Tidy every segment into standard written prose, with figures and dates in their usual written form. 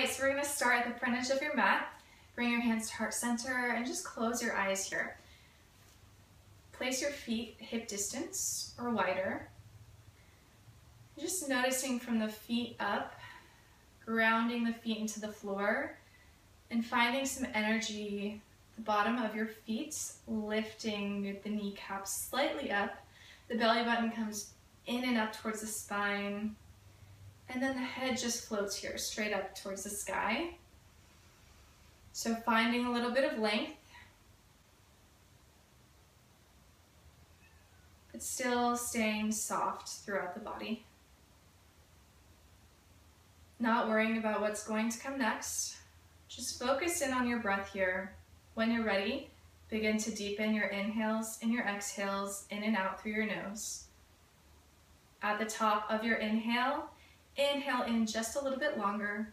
right, so we're gonna start at the front edge of your mat. Bring your hands to heart center and just close your eyes here. Place your feet hip distance or wider. Just noticing from the feet up, grounding the feet into the floor, and finding some energy at the bottom of your feet, lifting the kneecaps slightly up. The belly button comes in and up towards the spine, and then the head just floats here, straight up towards the sky. So finding a little bit of length, but still staying soft throughout the body. Not worrying about what's going to come next. Just focus in on your breath here. When you're ready, begin to deepen your inhales and your exhales in and out through your nose. At the top of your inhale, inhale in just a little bit longer.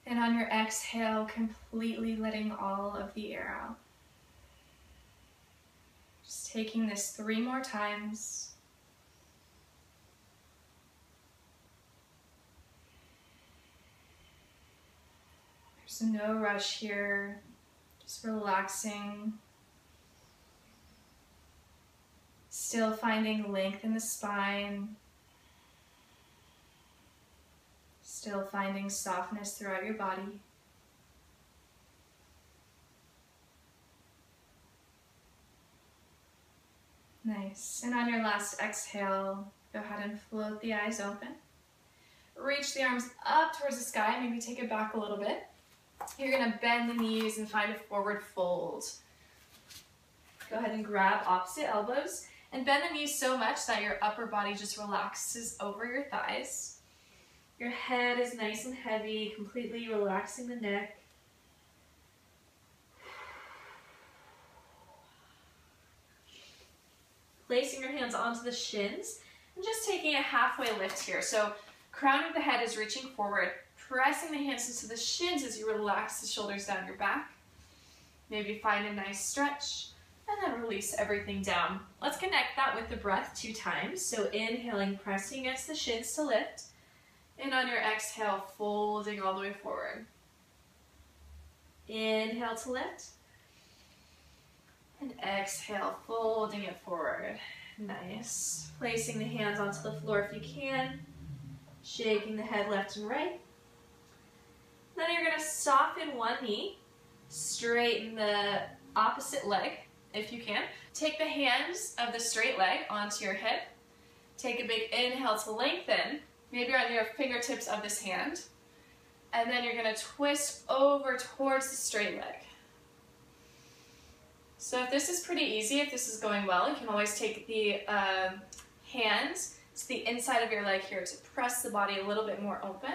And on your exhale, completely letting all of the air out. Just taking this 3 more times. There's no rush here, just relaxing. Still finding length in the spine. Still finding softness throughout your body. Nice. And on your last exhale, go ahead and float the eyes open. Reach the arms up towards the sky, maybe take it back a little bit. You're gonna bend the knees and find a forward fold. Go ahead and grab opposite elbows and bend the knees so much that your upper body just relaxes over your thighs. Your head is nice and heavy, completely relaxing the neck. Placing your hands onto the shins and just taking a halfway lift here. So crown of the head is reaching forward, pressing the hands into the shins as you relax the shoulders down your back. Maybe find a nice stretch and then release everything down. Let's connect that with the breath 2 times. So inhaling, pressing against the shins to lift. And on your exhale, folding all the way forward. Inhale to lift. And exhale, folding it forward. Nice. Placing the hands onto the floor if you can. Shaking the head left and right. Then you're going to soften one knee. Straighten the opposite leg if you can. Take the hands of the straight leg onto your hip. Take a big inhale to lengthen. Maybe on your fingertips of this hand. And then you're going to twist over towards the straight leg. So if this is pretty easy, if this is going well, you can always take the hands to the inside of your leg here to press the body a little bit more open.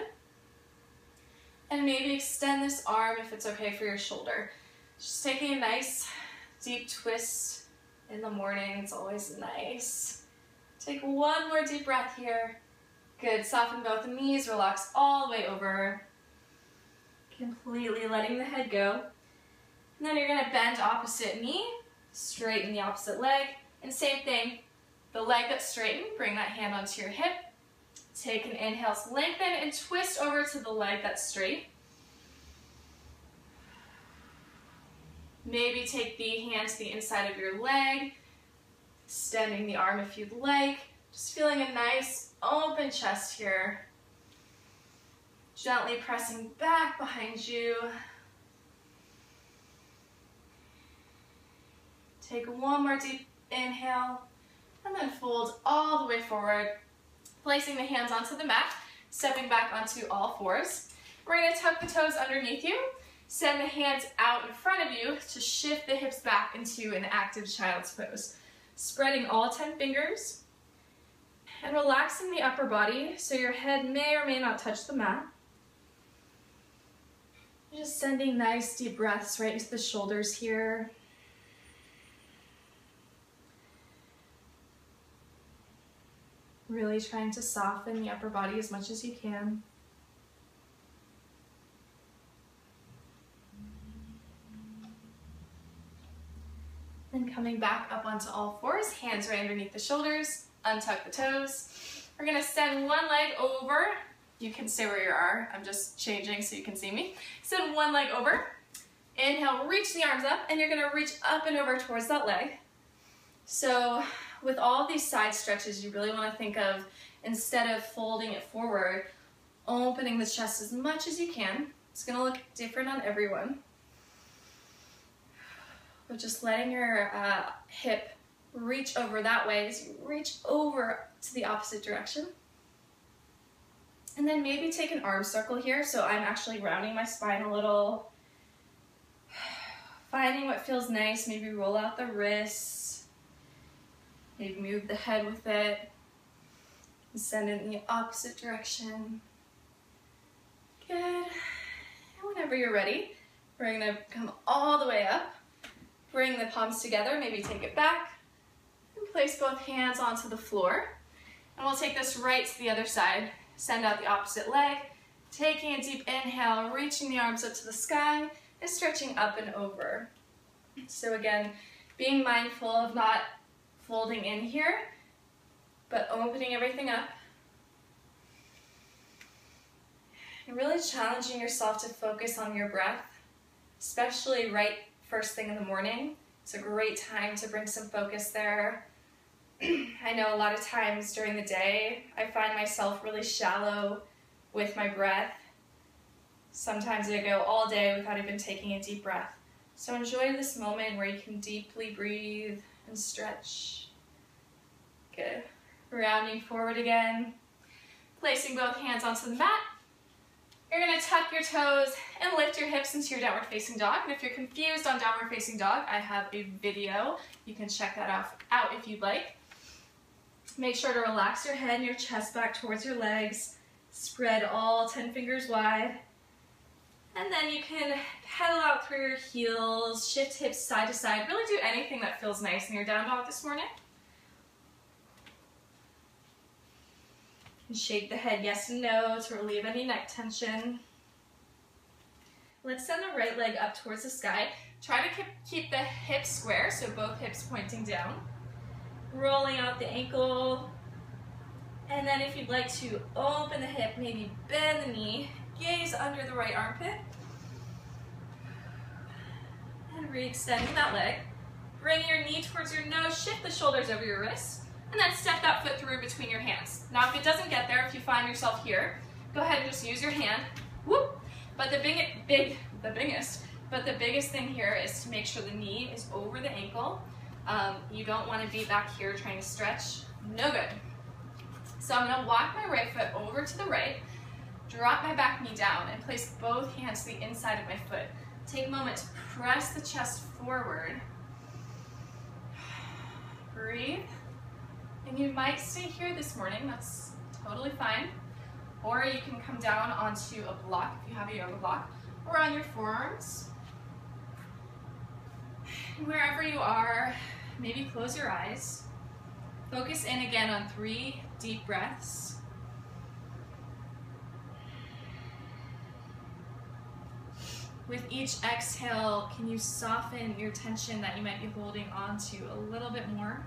And maybe extend this arm if it's okay for your shoulder. Just taking a nice deep twist in the morning. It's always nice. Take one more deep breath here. Good. Soften both the knees. Relax all the way over. Completely letting the head go. And then you're going to bend opposite knee. Straighten the opposite leg. And same thing. The leg that's straightened, bring that hand onto your hip. Take an inhale to lengthen and twist over to the leg that's straight. Maybe take the hand to the inside of your leg. Extending the arm if you'd like. Just feeling a nice open chest here. Gently pressing back behind you. Take one more deep inhale and then fold all the way forward. Placing the hands onto the mat, stepping back onto all fours. We're going to tuck the toes underneath you. Send the hands out in front of you to shift the hips back into an active child's pose. Spreading all 10 fingers. And relaxing the upper body so your head may or may not touch the mat. Just sending nice deep breaths right into the shoulders here. Really trying to soften the upper body as much as you can. Then coming back up onto all fours, hands right underneath the shoulders, untuck the toes. We're gonna send one leg over, You can stay where you are. I'm just changing so you can see me. Send one leg over. Inhale, reach the arms up, and you're gonna reach up and over towards that leg. So with all these side stretches, you really wanna think of, instead of folding it forward, opening the chest as much as you can. It's gonna look different on everyone. But just letting your hip reach over that way as you reach over to the opposite direction. And then maybe take an arm circle here. So I'm actually rounding my spine a little, finding what feels nice. Maybe roll out the wrists, maybe move the head with it, and send it in the opposite direction. Good. And whenever you're ready, we're gonna come all the way up, bring the palms together, maybe take it back, and place both hands onto the floor. And we'll take this right to the other side. Send out the opposite leg, taking a deep inhale, reaching the arms up to the sky, and stretching up and over. So again, being mindful of not folding in here, but opening everything up. And really challenging yourself to focus on your breath, especially right first thing in the morning. It's a great time to bring some focus there. I know a lot of times during the day, I find myself really shallow with my breath. Sometimes I go all day without even taking a deep breath. So enjoy this moment where you can deeply breathe and stretch. Good. Rounding forward again. Placing both hands onto the mat. You're gonna tuck your toes and lift your hips into your downward facing dog. And if you're confused on downward facing dog, I have a video. You can check that out if you'd like. Make sure to relax your head and your chest back towards your legs. Spread all 10 fingers wide. And then you can pedal out through your heels, shift hips side to side. Really do anything that feels nice in your down dog this morning. And shake the head yes and no to relieve any neck tension. Let's send the right leg up towards the sky. Try to keep the hips square, so both hips pointing down. Rolling out the ankle. And then if you'd like to open the hip, maybe bend the knee, gaze under the right armpit. And re-extending that leg. Bring your knee towards your nose, shift the shoulders over your wrists, and then step that foot through between your hands. Now if it doesn't get there, if you find yourself here, go ahead and just use your hand. Whoop! But the biggest thing here is to make sure the knee is over the ankle. You don't want to be back here trying to stretch. No good. So I'm going to walk my right foot over to the right, drop my back knee down, and place both hands to the inside of my foot. Take a moment to press the chest forward. Breathe. And you might stay here this morning. That's totally fine. Or you can come down onto a block if you have a yoga block, or on your forearms. And wherever you are, maybe close your eyes. Focus in again on 3 deep breaths. With each exhale, can you soften your tension that you might be holding on to a little bit more?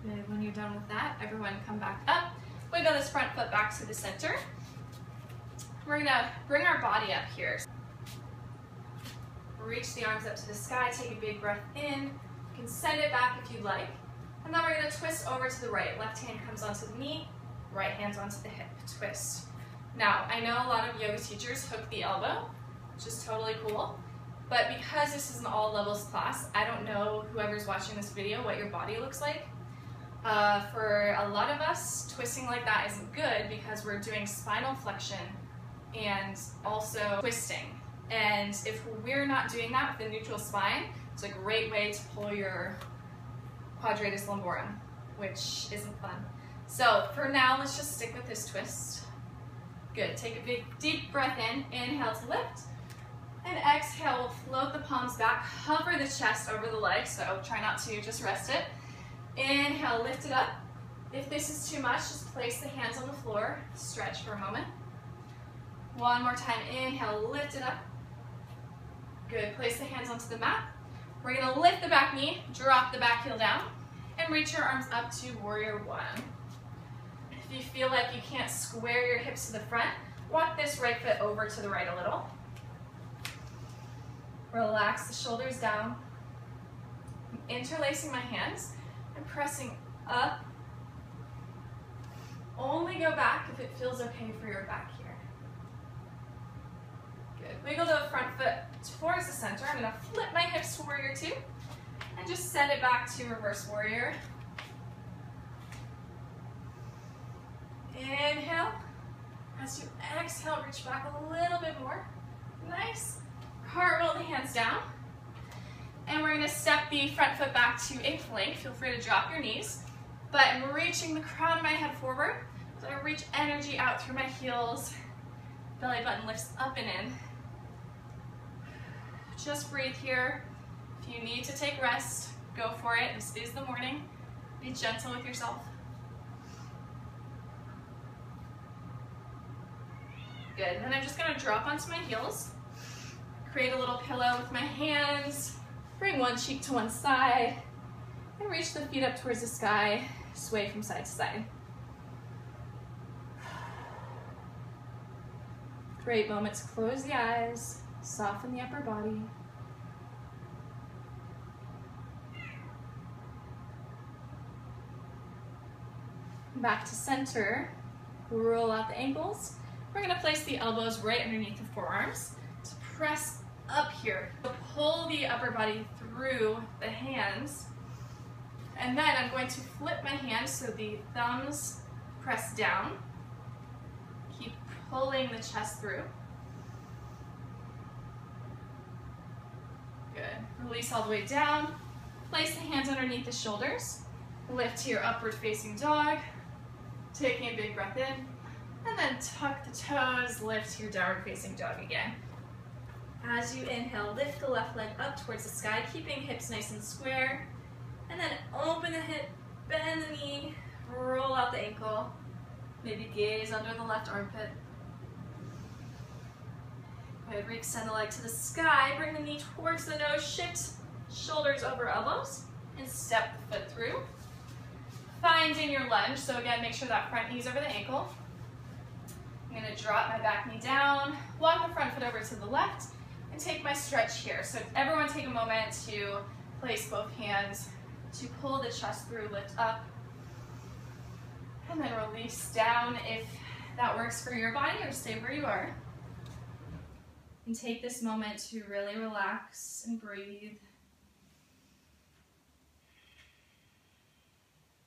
Good. When you're done with that, everyone come back up. Wiggle this front foot back to the center. We're gonna bring our body up here. Reach the arms up to the sky, take a big breath in. You can send it back if you'd like. And then we're gonna twist over to the right. Left hand comes onto the knee, right hand's onto the hip, twist. Now, I know a lot of yoga teachers hook the elbow, which is totally cool. But because this is an all levels class, I don't know whoever's watching this video what your body looks like. For a lot of us, twisting like that isn't good because we're doing spinal flexion and also twisting. And if we're not doing that with the neutral spine, it's a great way to pull your quadratus lumborum, which isn't fun. So for now, let's just stick with this twist. Good, take a big deep breath in, inhale to lift, and exhale, we'll float the palms back, hover the chest over the legs, so try not to, just rest it. Inhale, lift it up. If this is too much, just place the hands on the floor, stretch for a moment. One more time, inhale, lift it up. Good, place the hands onto the mat. We're gonna lift the back knee, drop the back heel down, and reach your arms up to warrior one. If you feel like you can't square your hips to the front, walk this right foot over to the right a little. Relax the shoulders down. I'm interlacing my hands and pressing up. Only go back if it feels okay for your back here. Good. Wiggle the front foot towards the center. I'm going to flip my hips to warrior two and just send it back to reverse warrior. Inhale. As you exhale, reach back a little bit more. Nice. Cartwheel the hands down. And we're going to step the front foot back to a plank. Feel free to drop your knees. But I'm reaching the crown of my head forward. So I reach energy out through my heels. Belly button lifts up and in. Just breathe here. If you need to take rest, go for it. This is the morning. Be gentle with yourself. Good. And then I'm just going to drop onto my heels. Create a little pillow with my hands. Bring one cheek to one side. And reach the feet up towards the sky. Sway from side to side. Great moment to close the eyes. Soften the upper body. Back to center. Roll out the ankles. We're going to place the elbows right underneath the forearms to press up here. So pull the upper body through the hands. And then I'm going to flip my hands so the thumbs press down. Keep pulling the chest through. Good. Release all the way down. Place the hands underneath the shoulders. Lift to your upward facing dog. Taking a big breath in. And then tuck the toes, lift to your downward facing dog again. As you inhale, lift the left leg up towards the sky, keeping hips nice and square. And then open the hip, bend the knee, roll out the ankle. Maybe gaze under the left armpit. Good, re-extend the leg to the sky, bring the knee towards the nose, shift shoulders over elbows, and step the foot through. Find in your lunge, so again, make sure that front knee's over the ankle. I'm going to drop my back knee down, walk the front foot over to the left, and take my stretch here. So everyone take a moment to place both hands to pull the chest through, lift up, and then release down if that works for your body, or stay where you are. And take this moment to really relax and breathe.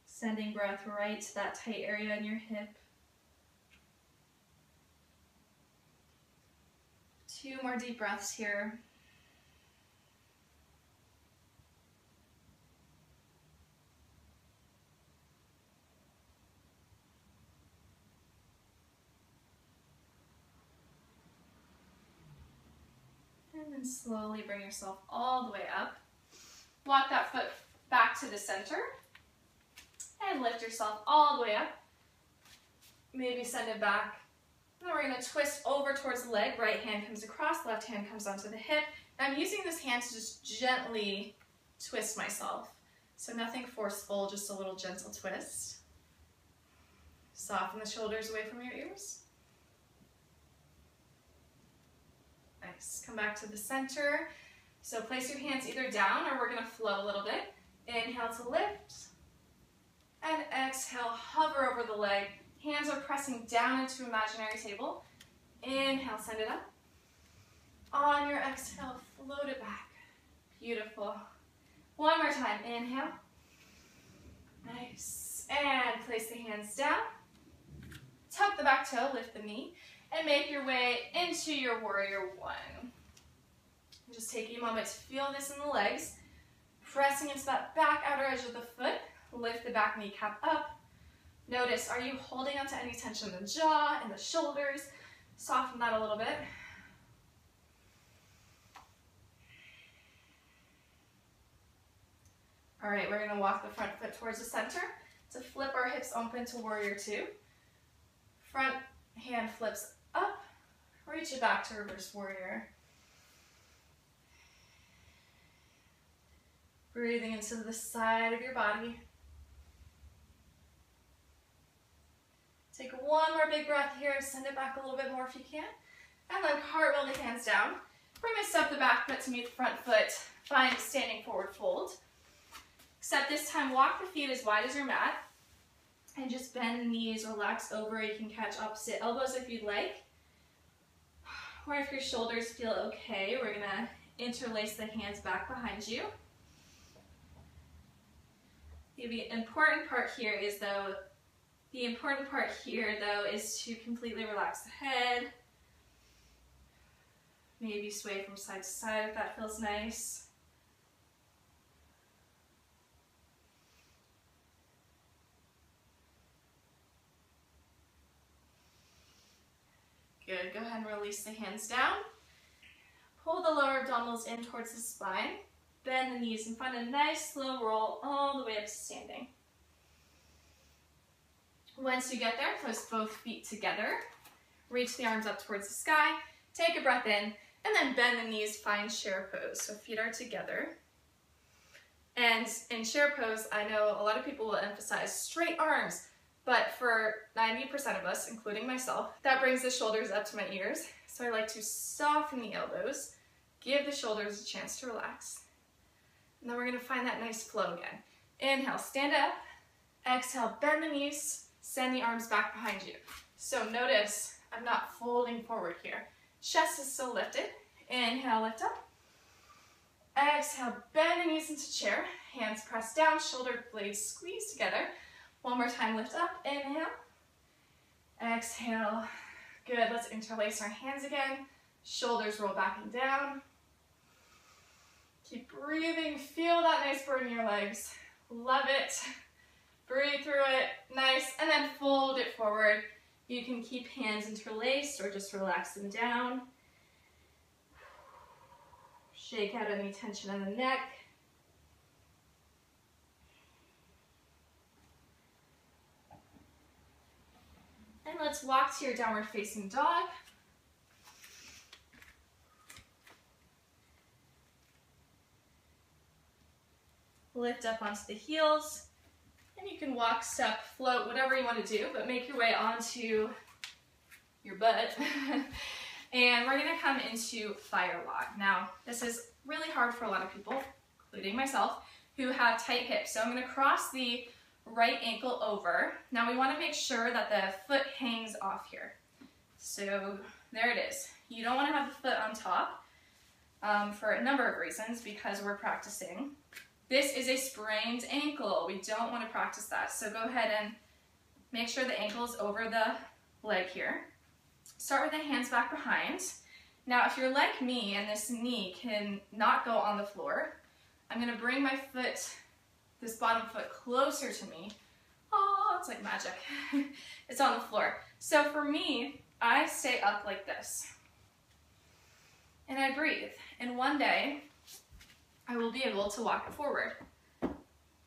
Sending breath right to that tight area in your hip. 2 more deep breaths here. And then slowly bring yourself all the way up. Walk that foot back to the center. And lift yourself all the way up. Maybe send it back. And then we're going to twist over towards the leg. Right hand comes across, left hand comes onto the hip. And I'm using this hand to just gently twist myself. So nothing forceful, just a little gentle twist. Soften the shoulders away from your ears. Nice. Come back to the center. So place your hands either down, or we're going to flow a little bit. Inhale to lift. And exhale, hover over the leg. Hands are pressing down into imaginary table. Inhale, send it up. On your exhale, float it back. Beautiful. One more time. Inhale. Nice. And place the hands down. Tuck the back toe, lift the knee, and make your way into your warrior one. Just taking a moment to feel this in the legs. Pressing into that back outer edge of the foot. Lift the back kneecap up. Notice, are you holding onto any tension in the jaw and the shoulders? Soften that a little bit. All right, we're gonna walk the front foot towards the center to flip our hips open to warrior two. Front hand flips up, reach it back to reverse warrior. Breathing into the side of your body. Take one more big breath here, send it back a little bit more if you can. And then cartwheel the hands down. Bring my step the back foot to meet the front foot. Find standing forward fold. Except this time, walk the feet as wide as your mat. And just bend the knees, relax over. You can catch opposite elbows if you'd like. Or if your shoulders feel okay, we're gonna interlace the hands back behind you. The important part here is to completely relax the head. Maybe sway from side to side if that feels nice. Good, go ahead and release the hands down. Pull the lower abdominals in towards the spine. Bend the knees and find a nice slow roll all the way up to standing. Once you get there, place both feet together. Reach the arms up towards the sky. Take a breath in, and then bend the knees, find chair pose. So feet are together. And in chair pose, I know a lot of people will emphasize straight arms, but for 90% of us, including myself, that brings the shoulders up to my ears. So I like to soften the elbows, give the shoulders a chance to relax. And then we're gonna find that nice flow again. Inhale, stand up. Exhale, bend the knees, send the arms back behind you. So notice I'm not folding forward here. Chest is still lifted. Inhale, lift up. Exhale, bend the knees into chair. Hands press down, shoulder blades squeeze together. One more time, lift up. Inhale. Exhale. Good, let's interlace our hands again. Shoulders roll back and down. Keep breathing, feel that nice burn in your legs. Love it. Breathe through it, nice, and then fold it forward. You can keep hands interlaced or just relax them down. Shake out any tension in the neck. And let's walk to your downward facing dog. Lift up onto the heels. And you can walk, step, float, whatever you want to do, but make your way onto your butt. And we're gonna come into fire log. Now, this is really hard for a lot of people, including myself, who have tight hips. So I'm gonna cross the right ankle over. Now we wanna make sure that the foot hangs off here. So there it is. You don't wanna have the foot on top for a number of reasons, because we're practicing. This is a sprained ankle. We don't want to practice that. So go ahead and make sure the ankle is over the leg here. Start with the hands back behind. Now, if you're like me and this knee can not go on the floor, I'm going to bring my foot, this bottom foot, closer to me. Oh, it's like magic. It's on the floor. So for me, I stay up like this. And I breathe. And one day, I will be able to walk it forward.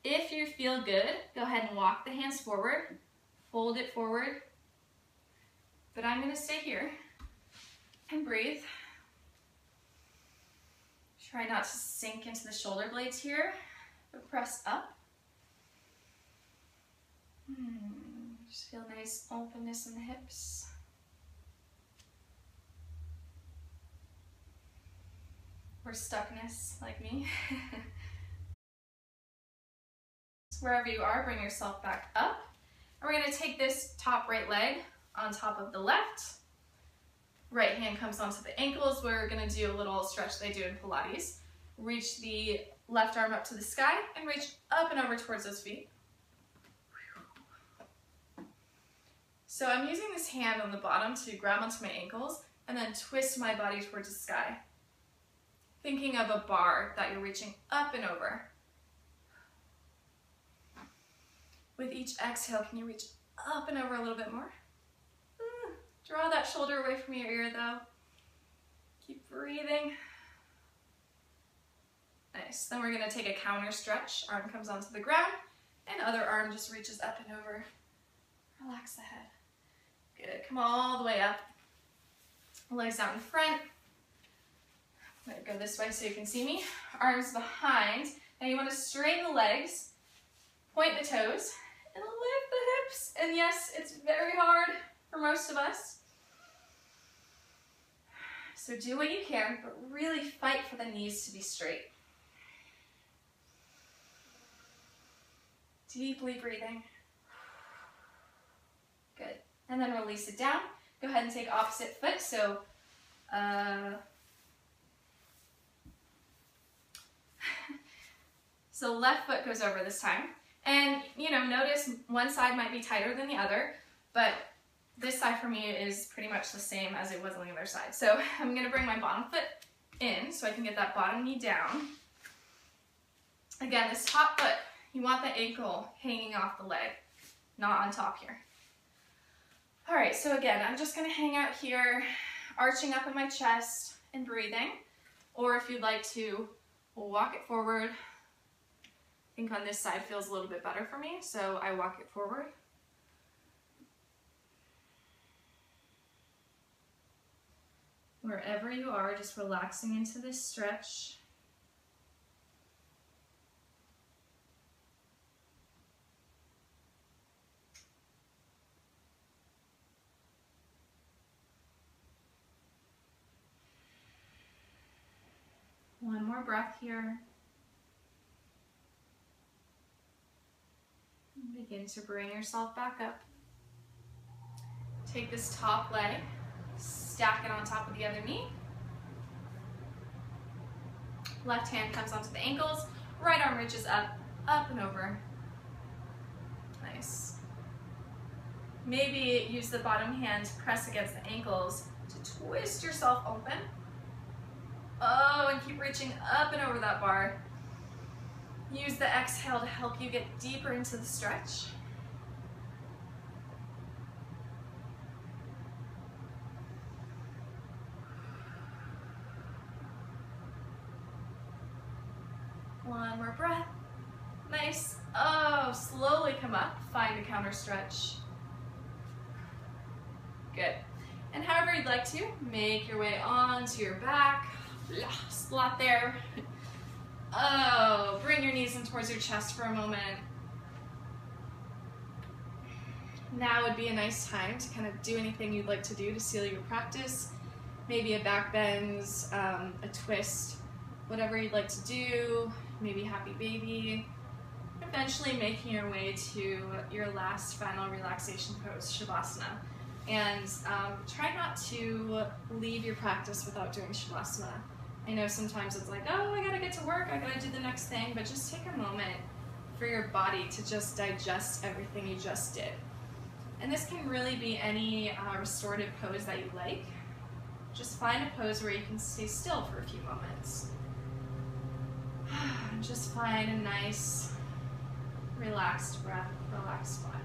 If you feel good, go ahead and walk the hands forward, fold it forward. But I'm gonna stay here and breathe. Try not to sink into the shoulder blades here, but press up. Just feel nice openness in the hips. Or stuckness, like me. So wherever you are, bring yourself back up. And we're gonna take this top right leg on top of the left. Right hand comes onto the ankles. We're gonna do a little stretch they do in Pilates. Reach the left arm up to the sky and reach up and over towards those feet. So I'm using this hand on the bottom to grab onto my ankles and then twist my body towards the sky. Thinking of a bar that you're reaching up and over. With each exhale, can you reach up and over a little bit more? Draw that shoulder away from your ear though. Keep breathing. Nice. Then we're gonna take a counter stretch. Arm comes onto the ground and other arm just reaches up and over. Relax the head. Good, come all the way up. Legs out in front. I'm going to go this way so you can see me. Arms behind. Now you want to straighten the legs, point the toes, and lift the hips. And yes, it's very hard for most of us. So do what you can, but really fight for the knees to be straight. Deeply breathing. Good. And then release it down. Go ahead and take opposite foot. So, so left foot goes over this time. And, you know, notice one side might be tighter than the other, but this side for me is pretty much the same as it was on the other side. So I'm going to bring my bottom foot in so I can get that bottom knee down. Again, this top foot, you want the ankle hanging off the leg, not on top here. All right, so again, I'm just going to hang out here, arching up in my chest and breathing. Or if you'd like to, walk it forward. I think on this side feels a little bit better for me, so I walk it forward. Wherever you are, just relaxing into this stretch. One more breath here. Begin to bring yourself back up. Take this top leg, stack it on top of the other knee. Left hand comes onto the ankles, right arm reaches up, up and over. Nice. Maybe use the bottom hand to press against the ankles to twist yourself open. Oh, and keep reaching up and over that bar. Use the exhale to help you get deeper into the stretch. One more breath. Nice. Oh, slowly come up. Find a counter stretch. Good. And however you'd like to, make your way onto your back. Splat there. Oh, bring your knees in towards your chest for a moment. Now would be a nice time to kind of do anything you'd like to do to seal your practice. Maybe a back bends, a twist, whatever you'd like to do. Maybe happy baby. Eventually making your way to your last final relaxation pose, Savasana. And try not to leave your practice without doing Savasana. I know sometimes it's like, oh, I gotta get to work, I gotta do the next thing, but just take a moment for your body to just digest everything you just did. And this can really be any restorative pose that you like. Just find a pose where you can stay still for a few moments. Just find a nice, relaxed breath, relaxed body.